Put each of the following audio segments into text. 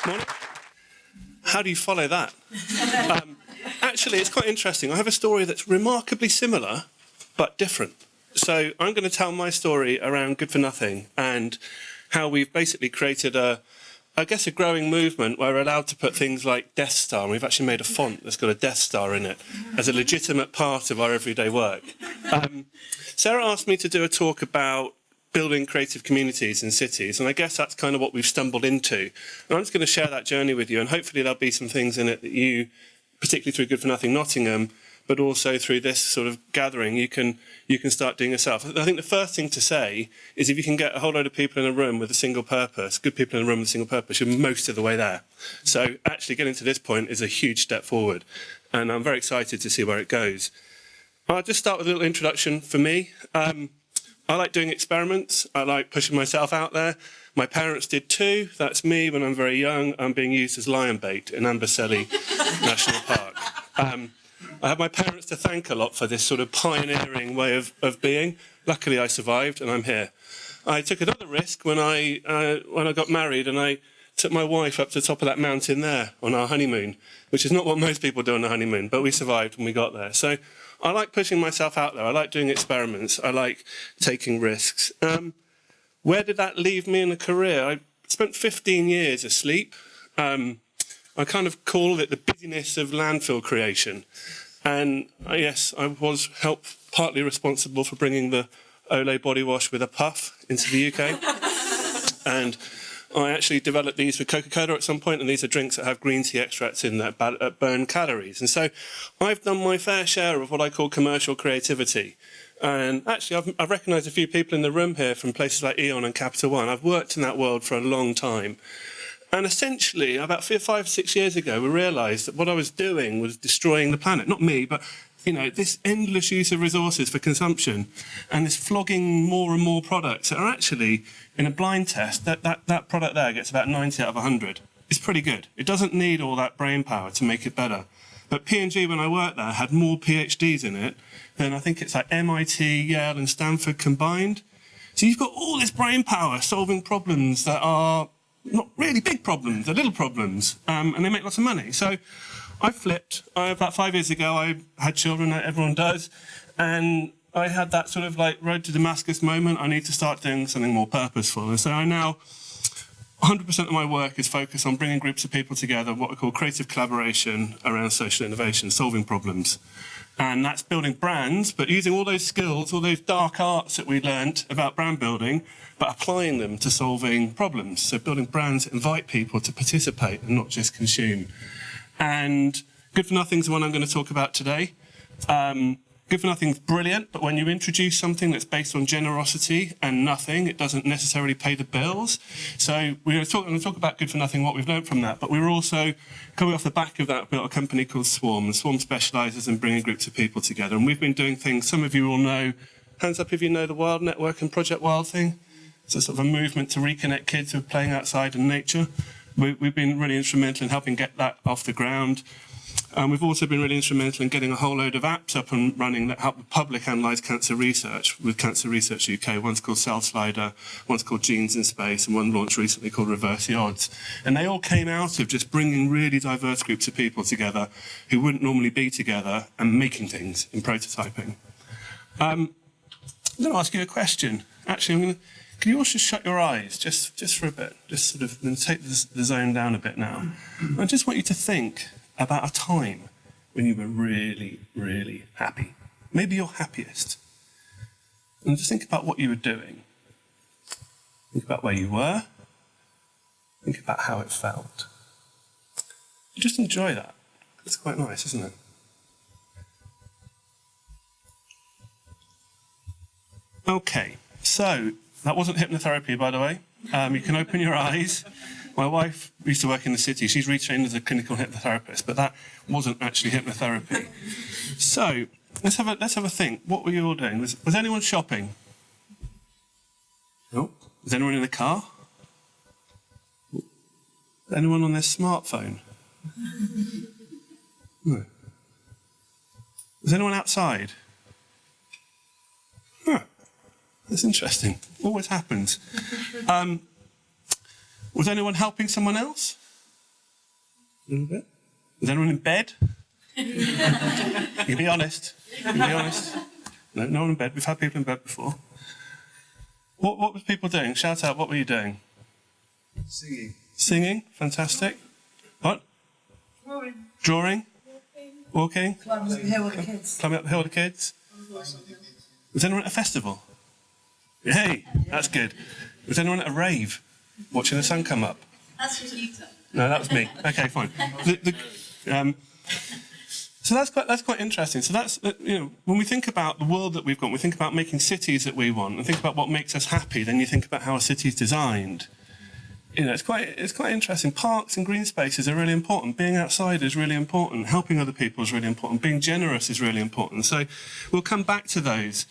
Morning. How do you follow that? Actually, it's quite interesting. I have a story that's remarkably similar, but different. So I'm going to tell my story around Good for Nothing and how we've basically created a growing movement where we're allowed to put things like Death Star, and we've actually made a font that's got a Death Star in it as a legitimate part of our everyday work. Sarah asked me to do a talk about building creative communities in cities, and I guess that's kind of what we've stumbled into. And I'm just going to share that journey with you, and hopefully there'll be some things in it that you, particularly through Good for Nothing Nottingham, but also through this sort of gathering, you can start doing yourself. I think the first thing to say is if you can get a whole load of people in a room with a single purpose, good people in a room with a single purpose, you're most of the way there. So actually getting to this point is a huge step forward, and I'm very excited to see where it goes. I'll just start with a little introduction for me. I like doing experiments. I like pushing myself out there. My parents did too. That's me when I'm very young. I'm being used as lion bait in Amboseli National Park. I have my parents to thank a lot for this sort of pioneering way of being. Luckily, I survived and I'm here. I took another risk when I got married, and I took my wife up to the top of that mountain there on our honeymoon, which is not what most people do on a honeymoon, but we survived when we got there. So I like pushing myself out there. I like doing experiments. I like taking risks. Where did that leave me in a career? I spent 15 years asleep. I kind of call it the busyness of landfill creation. And yes, I was partly responsible for bringing the Olay body wash with a puff into the UK. And I actually developed these for Coca-Cola at some point, and these are drinks that have green tea extracts in that burn calories. And so I've done my fair share of what I call commercial creativity. And actually, I've recognised a few people in the room here from places like Eon and Capital One. I've worked in that world for a long time. And essentially, about 5 or 6 years ago, we realised that what I was doing was destroying the planet. Not me, but this endless use of resources for consumption and this flogging more and more products that are actually, in a blind test, that product there gets about 90 out of 100. It's pretty good. It doesn't need all that brain power to make it better. But P&G, when I worked there, had more PhDs in it than I think it's like MIT, Yale and Stanford combined. So you've got all this brain power solving problems that are not really big problems, they're little problems, and they make lots of money. So I flipped. About 5 years ago, I had children, like everyone does, and I had that sort of like road to Damascus moment. I need to start doing something more purposeful. And so I now, 100% of my work is focused on bringing groups of people together, what I call creative collaboration around social innovation, solving problems. And that's building brands, but using all those skills, all those dark arts that we learnt about brand building, but applying them to solving problems. So building brands that invite people to participate and not just consume. And Good for Nothing's the one I'm going to talk about today. Good for Nothing's brilliant, but when you introduce something that's based on generosity and nothing, it doesn't necessarily pay the bills. So I'm going to talk about Good for Nothing, what we've learned from that. But we were also, coming off the back of that, built a company called Swarm. And Swarm specialises in bringing groups of people together. And we've been doing things, some of you will know, hands up if you know the Wild Network and Project Wild thing. It's a sort of a movement to reconnect kids with playing outside in nature. We've been really instrumental in helping get that off the ground. We've also been really instrumental in getting a whole load of apps up and running that help the public analyse cancer research with Cancer Research UK. One's called Cell Slider, one's called Genes in Space, and one launched recently called Reverse the Odds. And they all came out of just bringing really diverse groups of people together who wouldn't normally be together and making things in prototyping. I'm going to ask you a question. Actually, can you all just shut your eyes just for a bit? Just sort of take the zone down a bit now. I just want you to think about a time when you were really, really happy. Maybe your happiest. And just think about what you were doing. Think about where you were. Think about how it felt. Just enjoy that. It's quite nice, isn't it? Okay, so that wasn't hypnotherapy, by the way. You can open your eyes. My wife used to work in the city. She's retrained as a clinical hypnotherapist, but that wasn't actually hypnotherapy. So let's have a think. What were you all doing? Was anyone shopping? No. Was anyone in the car? Was anyone on their smartphone? No. Was anyone outside? Huh. That's interesting. Always happens. Was anyone helping someone else? A little bit. Is anyone in bed? You can be honest. No, no one in bed. We've had people in bed before. What were people doing? Shout out, what were you doing? Singing. Singing? Fantastic. What? Drawing? Walking? Climbing up the hill with the kids. Climbing up the hill with the kids? Was anyone at a festival? Hey, that's good. Was anyone at a rave? Watching the sun come up? That's what you done. No, that was me. Okay, fine. So that's quite interesting. So that's, when we think about the world that we've got, we think about making cities that we want, and think about what makes us happy. Then you think about how a city is designed. It's quite interesting. Parks and green spaces are really important. Being outside is really important. Helping other people is really important. Being generous is really important. So we'll come back to those.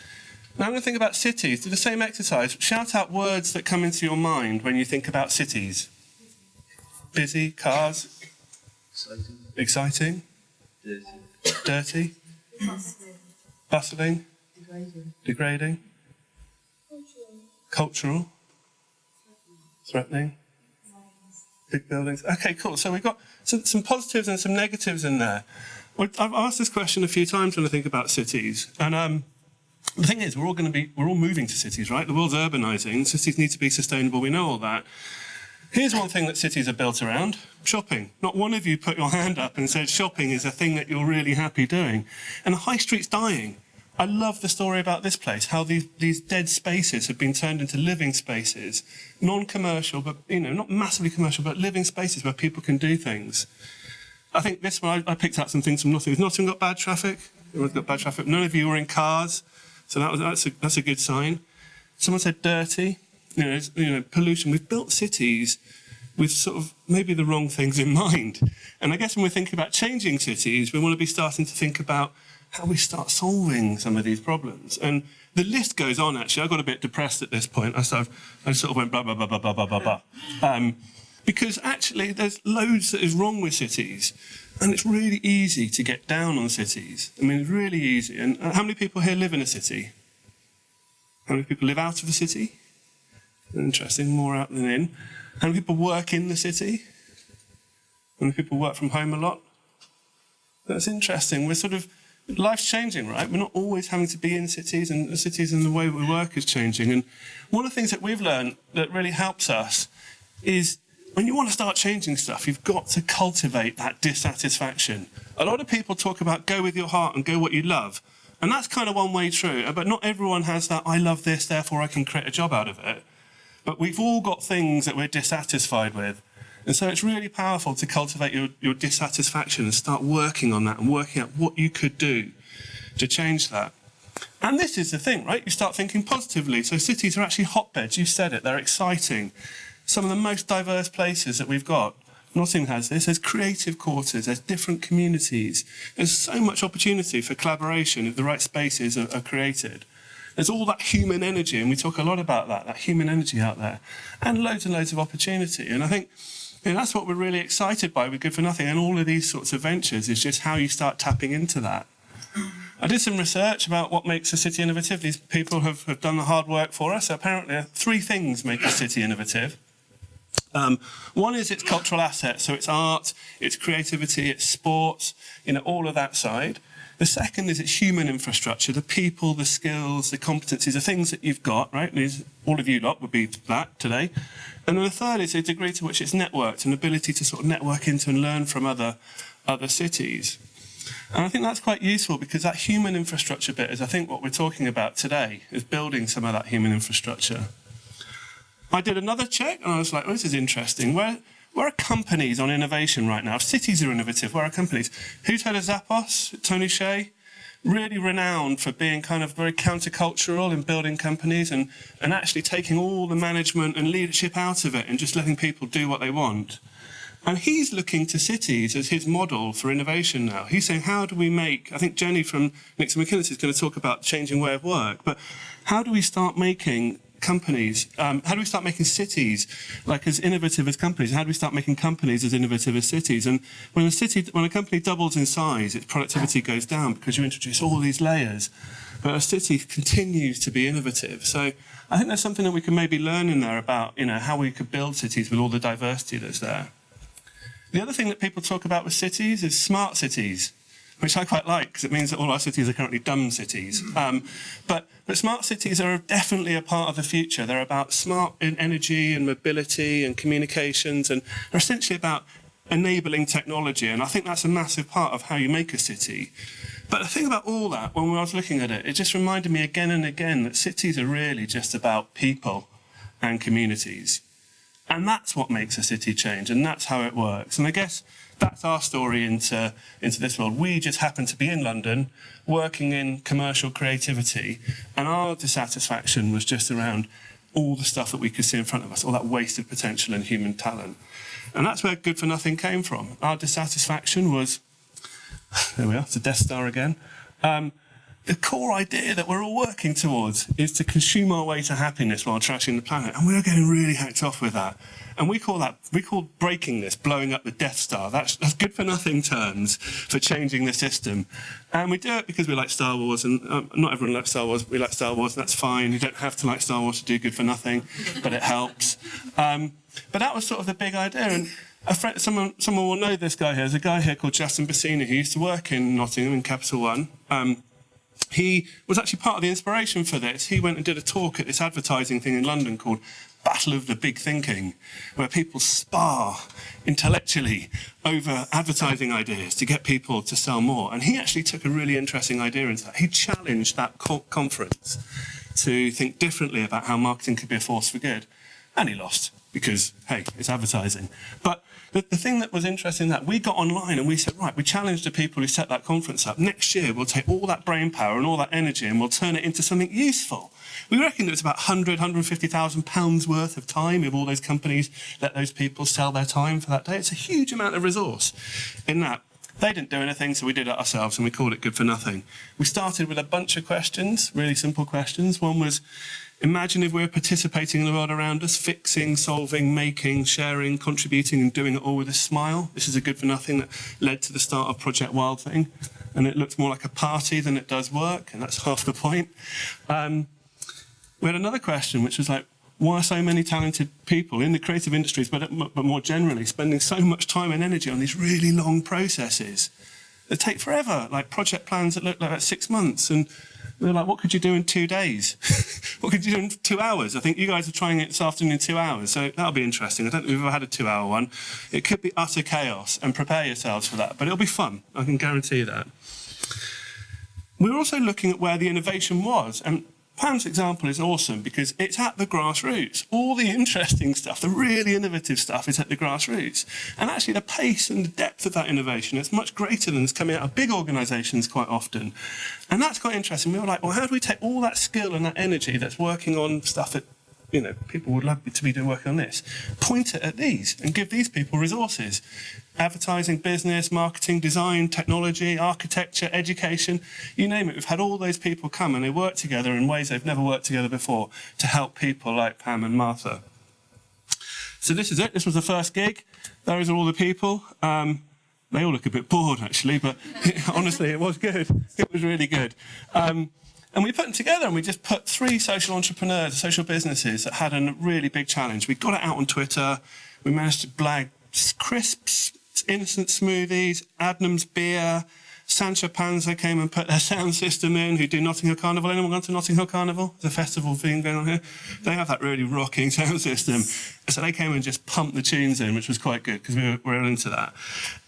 Now I'm going to think about cities. Do the same exercise. Shout out words that come into your mind when you think about cities. Busy, cars. Exciting. Dirty. Bustling. Degrading. Cultural. Threatening. Big buildings. Okay, cool. So we've got some positives and some negatives in there. I've asked this question a few times when I think about cities, and the thing is, we're all moving to cities, right? The world's urbanising. Cities need to be sustainable. We know all that. Here's one thing that cities are built around: shopping. Not one of you put your hand up and said shopping is a thing that you're really happy doing. And the high street's dying. I love the story about this place, how these dead spaces have been turned into living spaces, non-commercial, but not massively commercial, but living spaces where people can do things. I think this one, I picked out some things from Nottingham. Has Nottingham got bad traffic? Everyone's got bad traffic. None of you were in cars, so that's a good sign. Someone said dirty, pollution. We've built cities with sort of maybe the wrong things in mind. And I guess when we're thinking about changing cities, we want to be starting to think about how we start solving some of these problems. And the list goes on, actually. I got a bit depressed at this point. I sort of went blah, blah, blah, blah, blah, blah, blah, blah. Because actually there's loads that is wrong with cities. And it's really easy to get down on cities. I mean, it's really easy. And how many people here live in a city? How many people live out of a city? Interesting, more out than in. How many people work in the city? How many people work from home a lot? That's interesting. Life's changing, right? We're not always having to be in cities, and the cities and the way we work is changing. And one of the things that we've learned that really helps us is when you want to start changing stuff, you've got to cultivate that dissatisfaction. A lot of people talk about go with your heart and go what you love. And that's kind of one way true, but not everyone has that I love this, therefore I can create a job out of it. But we've all got things that we're dissatisfied with. And so it's really powerful to cultivate your dissatisfaction and start working on that and working out what you could do to change that. And this is the thing, right? You start thinking positively. So cities are actually hotbeds. You said it. They're exciting. Some of the most diverse places that we've got. Nottingham has this. There's creative quarters. There's different communities. There's so much opportunity for collaboration if the right spaces are created. There's all that human energy, and we talk a lot about that human energy out there, and loads of opportunity. And I think that's what we're really excited by with Good for Nothing and all of these sorts of ventures, is just how you start tapping into that. I did some research about what makes a city innovative. These people have done the hard work for us. So apparently 3 things make a city innovative. One is its cultural assets, so it's art, it's creativity, it's sports, all of that side. The second is its human infrastructure, the people, the skills, the competencies, the things that you've got, right? All of you lot would be that today. And then the third is the degree to which it's networked, an ability to sort of network into and learn from other cities. And I think that's quite useful because that human infrastructure bit is, I think, what we're talking about today, is building some of that human infrastructure. I did another check and I was like, this is interesting. Where are companies on innovation right now? If cities are innovative, where are companies? Who's heard of Zappos? Tony Shea? Really renowned for being kind of very countercultural in building companies and actually taking all the management and leadership out of it and just letting people do what they want. And he's looking to cities as his model for innovation now. He's saying, how do we make, I think Jenny from Nixon McKinley is going to talk about changing way of work, but how do we start making companies, how do we start making cities like as innovative as companies? How do we start making companies as innovative as cities? And when a company doubles in size, its productivity goes down because you introduce all these layers. But a city continues to be innovative. So I think there's something that we can maybe learn in there about, how we could build cities with all the diversity that's there. The other thing that people talk about with cities is smart cities, which I quite like because it means that all our cities are currently dumb cities. But smart cities are definitely a part of the future. They're about smart energy and mobility and communications, and are essentially about enabling technology. And I think that's a massive part of how you make a city. But the thing about all that, when I was looking at it, it just reminded me again and again that cities are really just about people and communities. And that's what makes a city change, and that's how it works. And I guess that's our story into this world. We just happen to be in London, working in commercial creativity, and our dissatisfaction was just around all the stuff that we could see in front of us, all that wasted potential and human talent. And that's where Good for Nothing came from. Our dissatisfaction was, there we are, it's a Death Star again. The core idea that we're all working towards is to consume our way to happiness while trashing the planet. And we're getting really hacked off with that. And we call breaking this, blowing up the Death Star. That's Good for Nothing terms for changing the system. And we do it because we like Star Wars, and not everyone likes Star Wars. We like Star Wars, and that's fine. You don't have to like Star Wars to do Good for Nothing, but it helps. But that was sort of the big idea. And a friend, someone will know this guy here. There's a guy here called Justin Bassina who used to work in Nottingham in Capital One. He was actually part of the inspiration for this. He went and did a talk at this advertising thing in London called Battle of the Big Thinking, where people spar intellectually over advertising ideas to get people to sell more. And he actually took a really interesting idea into that. He challenged that conference to think differently about how marketing could be a force for good. And he lost because, hey, it's advertising. But the thing that was interesting that we got online and we said, right, we challenged the people who set that conference up. Next year, we'll take all that brain power and all that energy and we'll turn it into something useful. We reckon it was about £150,000 worth of time if all those companies let those people sell their time for that day. It's a huge amount of resource in that. They didn't do anything, so we did it ourselves, and we called it Good for Nothing. We started with a bunch of questions, really simple questions. One was, imagine if we were participating in the world around us, fixing, solving, making, sharing, contributing, and doing it all with a smile. This is a Good for Nothing that led to the start of Project Wild Thing, and it looks more like a party than it does work, and that's half the point. We had another question, which was like, why are so many talented people in the creative industries, but more generally, spending so much time and energy on these really long processes that take forever, like project plans that look like 6 months? And we were like, what could you do in 2 days? What could you do in 2 hours? I think you guys are trying it this afternoon in 2 hours, so that'll be interesting. I don't think we've ever had a 2-hour one. It could be utter chaos, and prepare yourselves for that, but it'll be fun. I can guarantee that. We were also looking at where the innovation was, and Pam's example is awesome because it's at the grassroots. All the interesting stuff, the really innovative stuff, is at the grassroots. And actually the pace and the depth of that innovation is much greater than is coming out of big organisations quite often. And that's quite interesting. We were like, well, how do we take all that skill and that energy that's working on stuff that, you know, people would love to be doing working on this, point it at these and give these people resources? Advertising, business, marketing, design, technology, architecture, education, you name it. We've had all those people come and they work together in ways they've never worked together before to help people like Pam and Martha. So this is it. This was the first gig. Those are all the people. They all look a bit bored, actually, but honestly, it was good. It was really good. And we put them together and we just put 3 social entrepreneurs, social businesses that had a really big challenge. We got it out on Twitter. We managed to blag Crisps, Innocent Smoothies, Adnams Beer, Sancho Panza came and put their sound system in, who do Notting Hill Carnival. Anyone gone to Notting Hill Carnival? There's a festival thing going on here. They have that really rocking sound system. So they came and just pumped the tunes in, which was quite good because we were into that.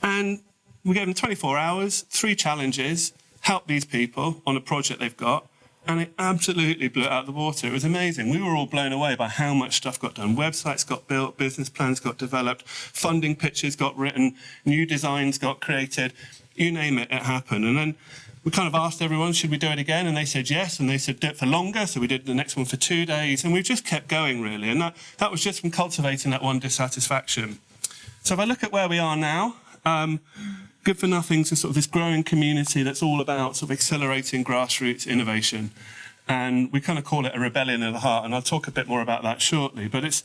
And we gave them 24 hours, 3 challenges, help these people on a project they've got, and it absolutely blew it out of the water. It was amazing. We were all blown away by how much stuff got done. Websites got built, business plans got developed, funding pitches got written, new designs got created. You name it, it happened. And then we kind of asked everyone, should we do it again? And they said yes, and they said do it for longer. So we did the next one for 2 days, and we just kept going, really. And that was just from cultivating that one dissatisfaction. So if I look at where we are now, Good for Nothing's sort of this growing community that's all about sort of accelerating grassroots innovation. And we kind of call it a rebellion of the heart, and I'll talk a bit more about that shortly. But it's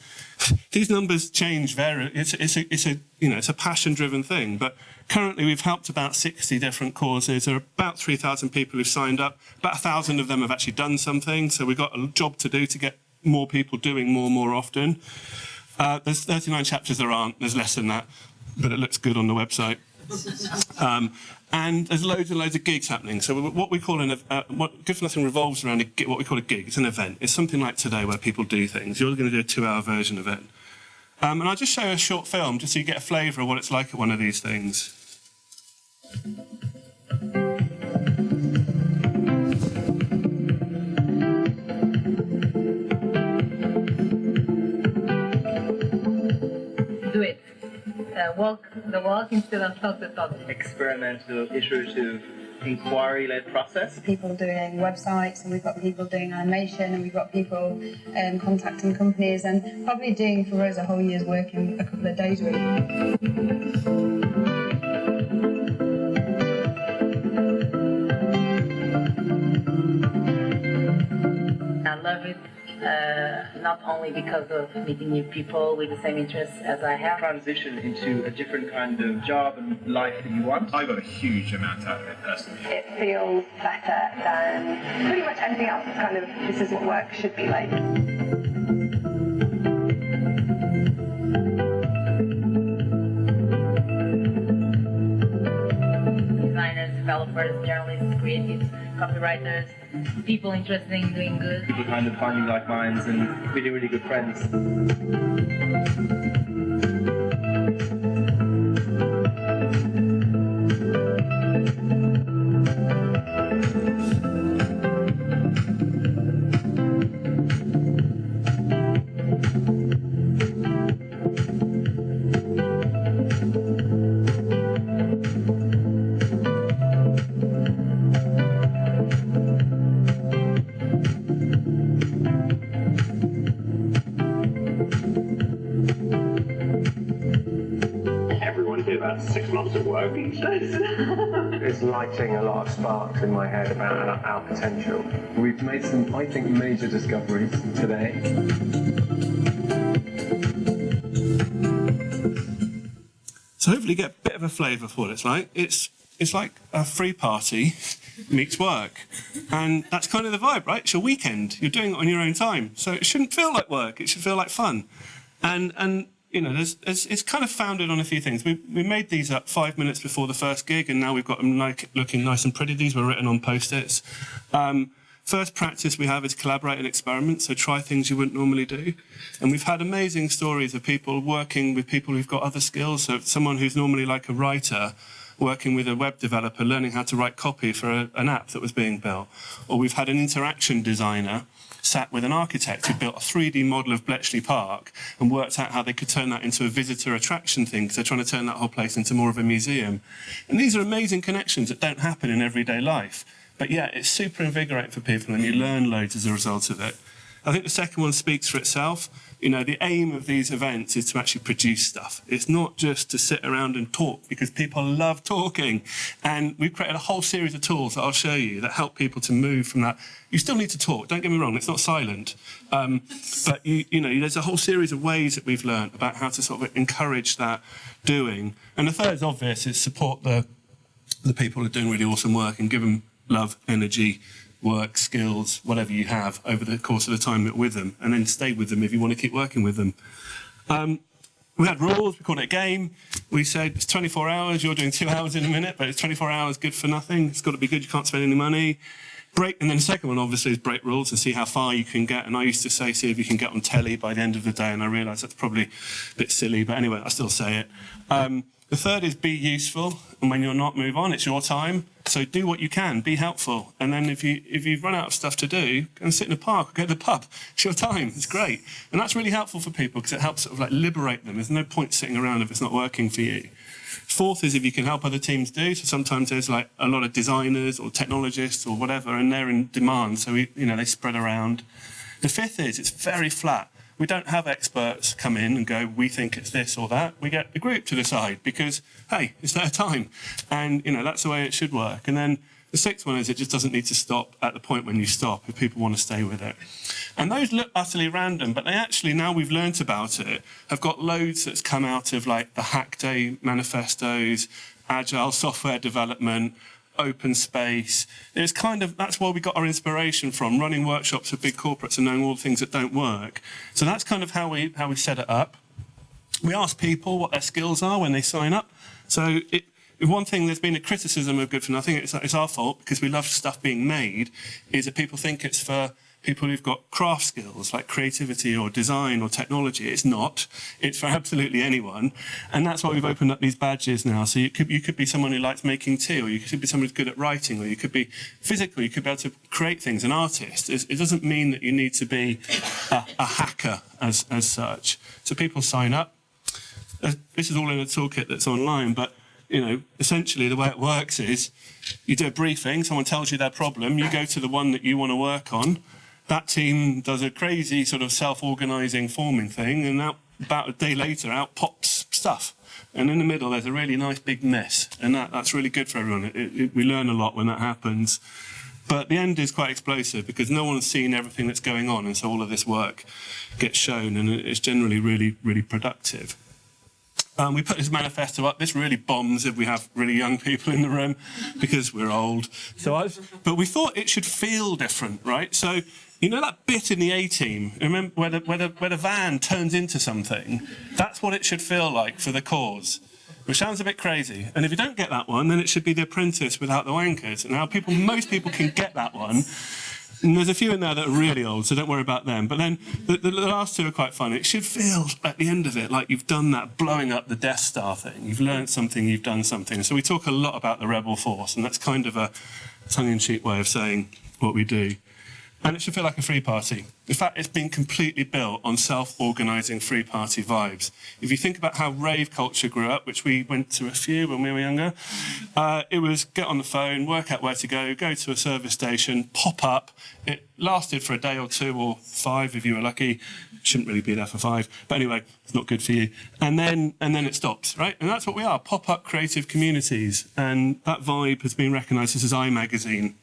these numbers change it's a passion-driven thing. But currently we've helped about 60 different causes. There are about 3,000 people who've signed up. About 1,000 of them have actually done something. So we've got a job to do to get more people doing more often. There's 39 chapters there aren't. There's less than that. but it looks good on the website. And there's loads and loads of gigs happening. So what we call what Good for Nothing revolves around what we call a gig. It's an event. It's something like today where people do things. You're going to do a 2-hour version of it. And I'll just show you a short film just so you get a flavour of what it's like at one of these things. Do it. Walk the walk instead of talk the talk. Experimental, iterative, inquiry-led process. People doing websites, and we've got people doing animation, and we've got people contacting companies, and probably doing for us a whole year's work in a couple of days, really. I love it. Not only because of meeting new people with the same interests as I have. Transition into a different kind of job and life that you want. I got a huge amount out of it personally. It feels better than pretty much anything else. It's kind of, this is what work should be like. Designers, developers, journalists, creatives, copywriters, people interested in doing good. People kind of finding like minds and really, really good friends. Everyone did about 6 months of work. It's lighting a lot of sparks in my head about our potential. We've made some, I think, major discoveries today. So hopefully you get a bit of a flavour for what it's like. It's like a free party meets work. And that's kind of the vibe, right? It's your weekend. You're doing it on your own time. So it shouldn't feel like work. It should feel like fun. And you know, it's kind of founded on a few things. We made these up 5 minutes before the first gig, and now we've got them looking nice and pretty. These were written on Post-its. First practice we have is collaborate and experiment, so try things you wouldn't normally do. And we've had amazing stories of people working with people who've got other skills. So someone who's normally like a writer working with a web developer, learning how to write copy for an app that was being built. Or we've had an interaction designer sat with an architect who built a 3D model of Bletchley Park and worked out how they could turn that into a visitor attraction thing, because they're trying to turn that whole place into more of a museum. And these are amazing connections that don't happen in everyday life. But yeah, it's super invigorating for people, and you learn loads as a result of it. I think the second one speaks for itself. You know, the aim of these events is to actually produce stuff. It's not just to sit around and talk, because people love talking. And we've created a whole series of tools that I'll show you that help people to move from that. You still need to talk, don't get me wrong, it's not silent. But you know, there's a whole series of ways that we've learned about how to sort of encourage that doing. And the third is obvious, is support the people who are doing really awesome work and give them love, energy, work, skills, whatever you have over the course of the time with them, and then stay with them if you want to keep working with them. We had rules, we called it a game. We said it's 24 hours, you're doing 2 hours in a minute, but it's 24 hours good for nothing. It's got to be good, you can't spend any money. Break, and then the second one obviously is break rules and see how far you can get. And I used to say, see if you can get on telly by the end of the day, and I realised that's probably a bit silly, but anyway, I still say it. The third is be useful, and when you're not, move on. It's your time, so do what you can, be helpful. And then if you've run out of stuff to do, go and sit in the park or go to the pub. It's your time, it's great. And that's really helpful for people because it helps sort of like liberate them. There's no point sitting around if it's not working for you. Fourth is if you can help other teams do. So sometimes there's like a lot of designers or technologists or whatever, and they're in demand, so they spread around. The fifth is it's very flat. We don't have experts come in and go, we think it's this or that. We get the group to decide because, hey, it's their time. And, that's the way it should work. And then the sixth one is it just doesn't need to stop at the point when you stop if people want to stay with it. And those look utterly random, but they actually, now we've learnt about it, have got loads that's come out of like the Hack Day manifestos, agile software development, open space. That's where we got our inspiration from, running workshops with big corporates and knowing all the things that don't work. So that's kind of how we set it up. We ask people what their skills are when they sign up. So one thing, there's been a criticism of Good for Nothing, it's our fault because we love stuff being made, is that people think it's for people who've got craft skills like creativity or design or technology. It's not. It's for absolutely anyone. And that's why we've opened up these badges now. So you could be someone who likes making tea, or you could be someone who's good at writing, or you could be physical, you could be able to create things, an artist. It doesn't mean that you need to be a hacker as such. So people sign up. This is all in a toolkit that's online, but essentially the way it works is you do a briefing, someone tells you their problem, you go to the one that you want to work on. That team does a crazy sort of self-organising forming thing, and about a day later, out pops stuff. And in the middle, there's a really nice big mess, and that's really good for everyone. We learn a lot when that happens. But the end is quite explosive because no one's seen everything that's going on, and so all of this work gets shown, and it's generally really, really productive. We put this manifesto up. This really bombs if we have really young people in the room because we're old. But we thought it should feel different, right? So that bit in the A-Team, remember where the van turns into something? That's what it should feel like for the cause, which sounds a bit crazy. And if you don't get that one, then it should be The Apprentice without the wankers. And now most people can get that one. And there's a few in there that are really old, so don't worry about them. But then the last two are quite fun. It should feel, at the end of it, like you've done that blowing up the Death Star thing. You've learned something, you've done something. So we talk a lot about the Rebel Force, and that's kind of a tongue-in-cheek way of saying what we do. And it should feel like a free party. In fact, it's been completely built on self-organising free party vibes. If you think about how rave culture grew up, which we went to a few when we were younger, it was get on the phone, work out where to go to a service station, pop up. It lasted for a day or two or 5 if you were lucky. Shouldn't really be there for 5. But anyway, it's not good for you. And then it stops, right? And that's what we are, pop-up creative communities. And that vibe has been recognised. This is iMagazine.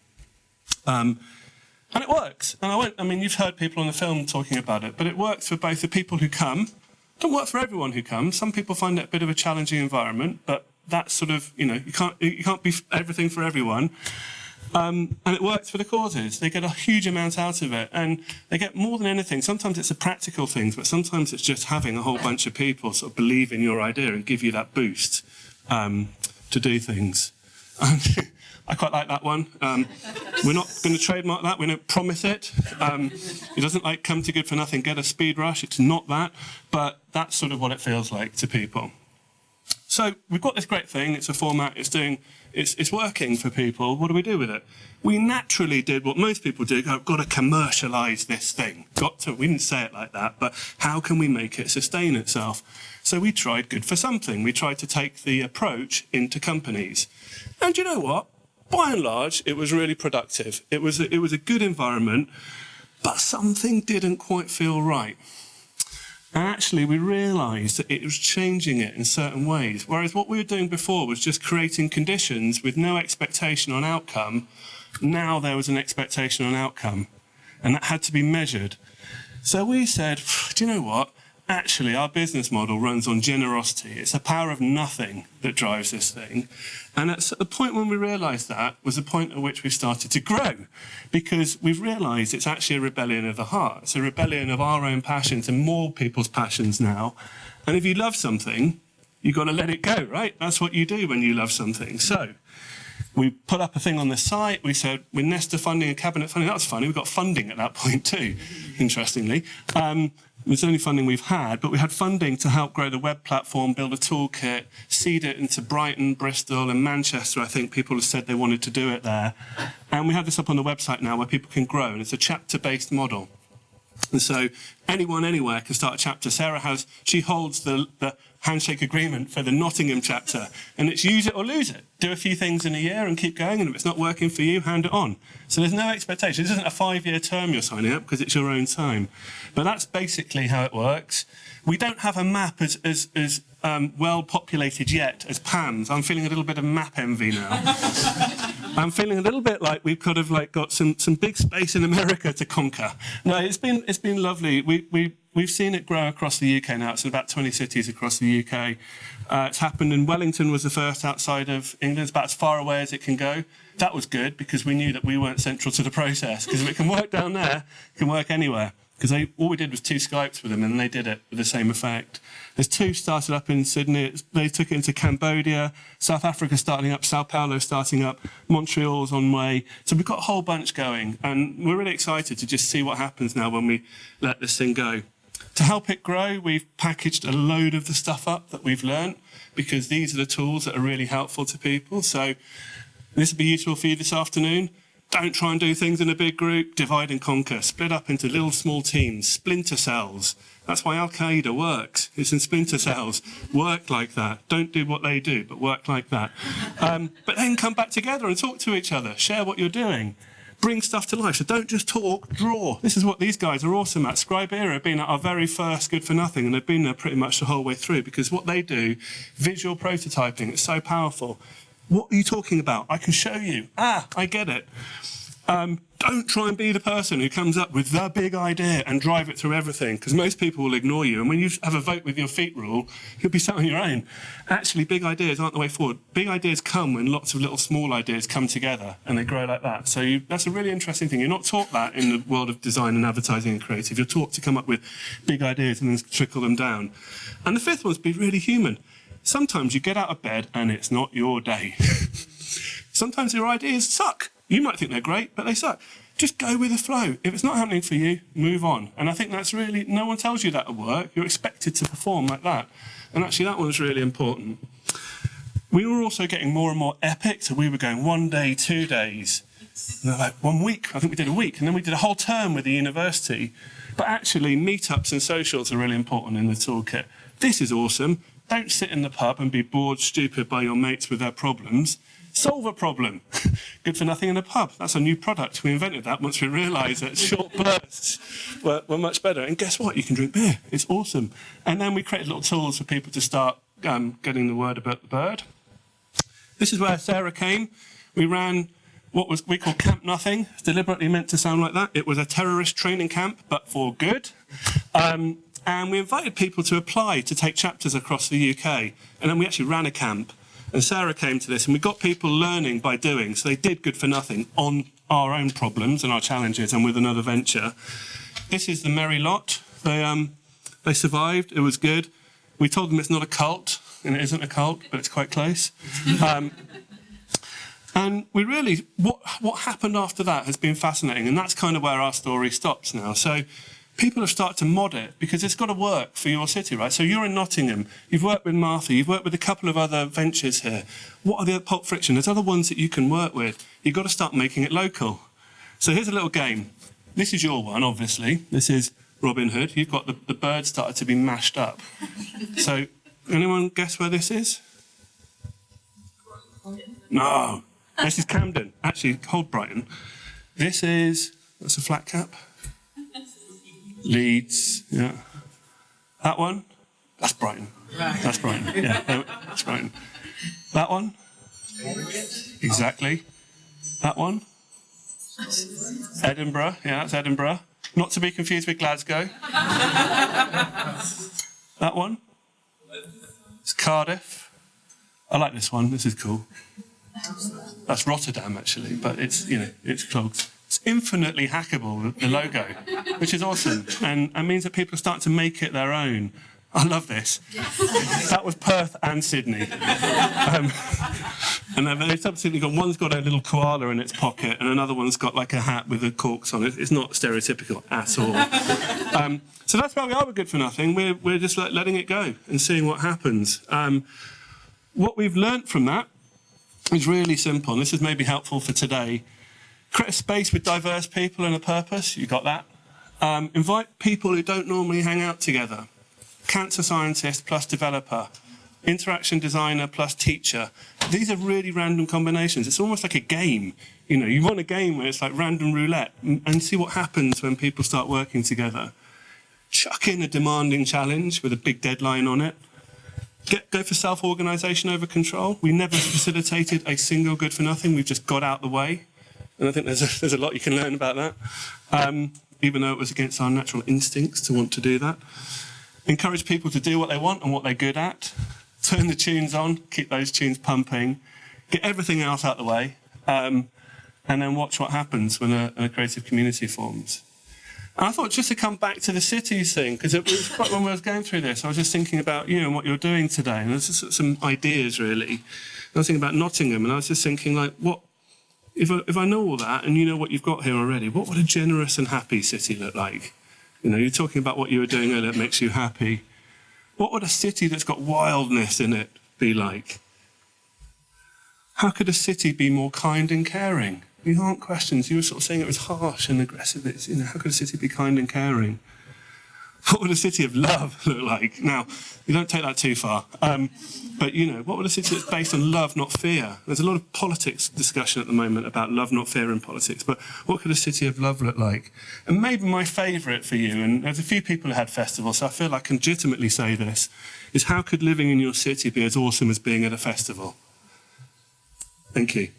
And it works. And you've heard people on the film talking about it, but it works for both the people who come. It doesn't work for everyone who comes. Some people find it a bit of a challenging environment, but that's sort of, you can't be everything for everyone. And it works for the causes. They get a huge amount out of it, and they get more than anything. Sometimes it's the practical things, but sometimes it's just having a whole bunch of people sort of believe in your idea and give you that boost to do things. I quite like that one. We're not going to trademark that. We don't promise it. It doesn't like come to Good for Nothing, get a speed rush. It's not that. But that's sort of what it feels like to people. So we've got this great thing. It's a format. It's working for people. What do we do with it? We naturally did what most people do. Got to commercialise this thing. We didn't say it like that, but how can we make it sustain itself? So we tried Good for Something. We tried to take the approach into companies. And you know what? By and large, it was really productive. It was a good environment, but something didn't quite feel right. And actually, we realised that it was changing it in certain ways. Whereas what we were doing before was just creating conditions with no expectation on outcome. Now there was an expectation on outcome, and that had to be measured. So we said, do you know what? Actually, our business model runs on generosity. It's the power of nothing that drives this thing. And at the point when we realised that was the point at which we started to grow, because we've realised it's actually a rebellion of the heart. It's a rebellion of our own passions and more people's passions now. And if you love something, you've got to let it go, right? That's what you do when you love something. So we put up a thing on the site. We said, we're Nesta funding and cabinet funding. That was funny. We got funding at that point too, interestingly. It was the only funding we've had, but we had funding to help grow the web platform, build a toolkit, seed it into Brighton, Bristol and Manchester. I think people have said they wanted to do it there. And we have this up on the website now where people can grow, and it's a chapter-based model. And so anyone, anywhere can start a chapter. She holds the handshake agreement for the Nottingham chapter, and it's use it or lose it. Do a few things in a year and keep going, and if it's not working for you, hand it on. So there's no expectation. This isn't a 5-year term you're signing up because it's your own time. But that's basically how it works. We don't have a map as well populated yet as Pam's. I'm feeling a little bit of map envy now. I'm feeling a little bit like we've kind of like got some big space in America to conquer. No, it's been lovely. We've seen it grow across the UK now. It's in about 20 cities across the UK. It's happened in Wellington was the first outside of England. It's about as far away as it can go. That was good because we knew that we weren't central to the process. Because if it can work down there, it can work anywhere. because all we did was 2 Skypes with them, and they did it with the same effect. There's 2 started up in Sydney. They took it into Cambodia, South Africa starting up, Sao Paulo starting up, Montreal's on way. So we've got a whole bunch going, and we're really excited to just see what happens now when we let this thing go. To help it grow, we've packaged a load of the stuff up that we've learned, because these are the tools that are really helpful to people. So this will be useful for you this afternoon. Don't try and do things in a big group. Divide and conquer. Split up into little small teams. Splinter cells. That's why Al-Qaeda works. It's in splinter cells. Work like that. Don't do what they do, but work like that. But then come back together and talk to each other. Share what you're doing. Bring stuff to life. So don't just talk, draw. This is what these guys are awesome at. Scribera have been at our very first Good for Nothing, and they've been there pretty much the whole way through, because what they do, visual prototyping, it's so powerful. What are you talking about? I can show you. I get it. Don't try and be the person who comes up with the big idea and drive it through everything, because most people will ignore you. And when you have a vote with your feet rule, you'll be sat on your own. Actually, big ideas aren't the way forward. Big ideas come when lots of little small ideas come together and they grow like that. So that's a really interesting thing. You're not taught that in the world of design and advertising and creative. You're taught to come up with big ideas and then trickle them down. And the 5th one's be really human. Sometimes you get out of bed and it's not your day. Sometimes your ideas suck. You might think they're great, but they suck. Just go with the flow. If it's not happening for you, move on. And I think that's really, no one tells you that at work. You're expected to perform like that. And actually that one's really important. We were also getting more and more epic. So we were going 1 day, 2 days. And they're like 1 week. I think we did a week. And then we did a whole term with the university. But actually meetups and socials are really important in the toolkit. This is awesome. Don't sit in the pub and be bored stupid by your mates with their problems. Solve a problem. Good for nothing in a pub. That's a new product. We invented that once we realised that short bursts were much better. And guess what? You can drink beer. It's awesome. And then we created little tools for people to start getting the word about the bird. This is where Sarah came. We ran what we call Camp Nothing. It's deliberately meant to sound like that. It was a terrorist training camp, but for good. And we invited people to apply to take chapters across the UK. And then we actually ran a camp. And Sarah came to this, and we got people learning by doing. So they did Good for Nothing on our own problems and our challenges and with another venture. This is the merry lot. They survived. It was good. We told them it's not a cult, and it isn't a cult, but it's quite close. And we really, what happened after that has been fascinating, and that's kind of where our story stops now. So people have started to mod it because it's got to work for your city, right? So you're in Nottingham, you've worked with Martha, you've worked with a couple of other ventures here. What are the Pulp Friction? There's other ones that you can work with. You've got to start making it local. So here's a little game. This is your one, obviously. This is Robin Hood. You've got the bird started to be mashed up. So anyone guess where this is? No. This is Camden. Actually, hold Brighton. That's a flat cap. Leeds, yeah. That one, that's Brighton. Right. That's Brighton, yeah, that's Brighton. That one, exactly. That one, Edinburgh, yeah, that's Edinburgh. Not to be confused with Glasgow. That one, it's Cardiff. I like this one, this is cool. That's Rotterdam, actually, but it's clogs. It's infinitely hackable, the logo, which is awesome, and means that people are starting to make it their own. I love this. That was Perth and Sydney. And they've subsequently got, one's got a little koala in its pocket, and another one's got like a hat with the corks on it. It's not stereotypical at all. So that's why we are with Good for Nothing. We're just letting it go and seeing what happens. What we've learnt from that is really simple, and this is maybe helpful for today. Create a space with diverse people and a purpose. You got that? Invite people who don't normally hang out together. Cancer scientist plus developer. Interaction designer plus teacher. These are really random combinations. It's almost like a game. You want a game where it's like random roulette and see what happens when people start working together. Chuck in a demanding challenge with a big deadline on it. Go for self-organisation over control. We never facilitated a single Good for Nothing. We've just got out the way. And I think there's a lot you can learn about that, even though it was against our natural instincts to want to do that. Encourage people to do what they want and what they're good at. Turn the tunes on, keep those tunes pumping. Get everything else out the way, and then watch what happens when a creative community forms. And I thought just to come back to the cities thing, because it was quite when I was going through this, I was just thinking about you and what you're doing today, and there's just some ideas really. And I was thinking about Nottingham, and I was just thinking like, what if I know all that, and you know what you've got here already? What would a generous and happy city look like? You know, you're talking about what you were doing earlier that makes you happy. What would a city that's got wildness in it be like? How could a city be more kind and caring? These aren't questions. You were sort of saying it was harsh and aggressive. It's, you know, how could a city be kind and caring? What would a city of love look like? Now, you don't take that too far. But, you know, what would a city that's based on love, not fear? There's a lot of politics discussion at the moment about love, not fear in politics. But what could a city of love look like? And maybe my favourite for you, and there's a few people who had festivals, so I feel I can legitimately say this, is how could living in your city be as awesome as being at a festival? Thank you.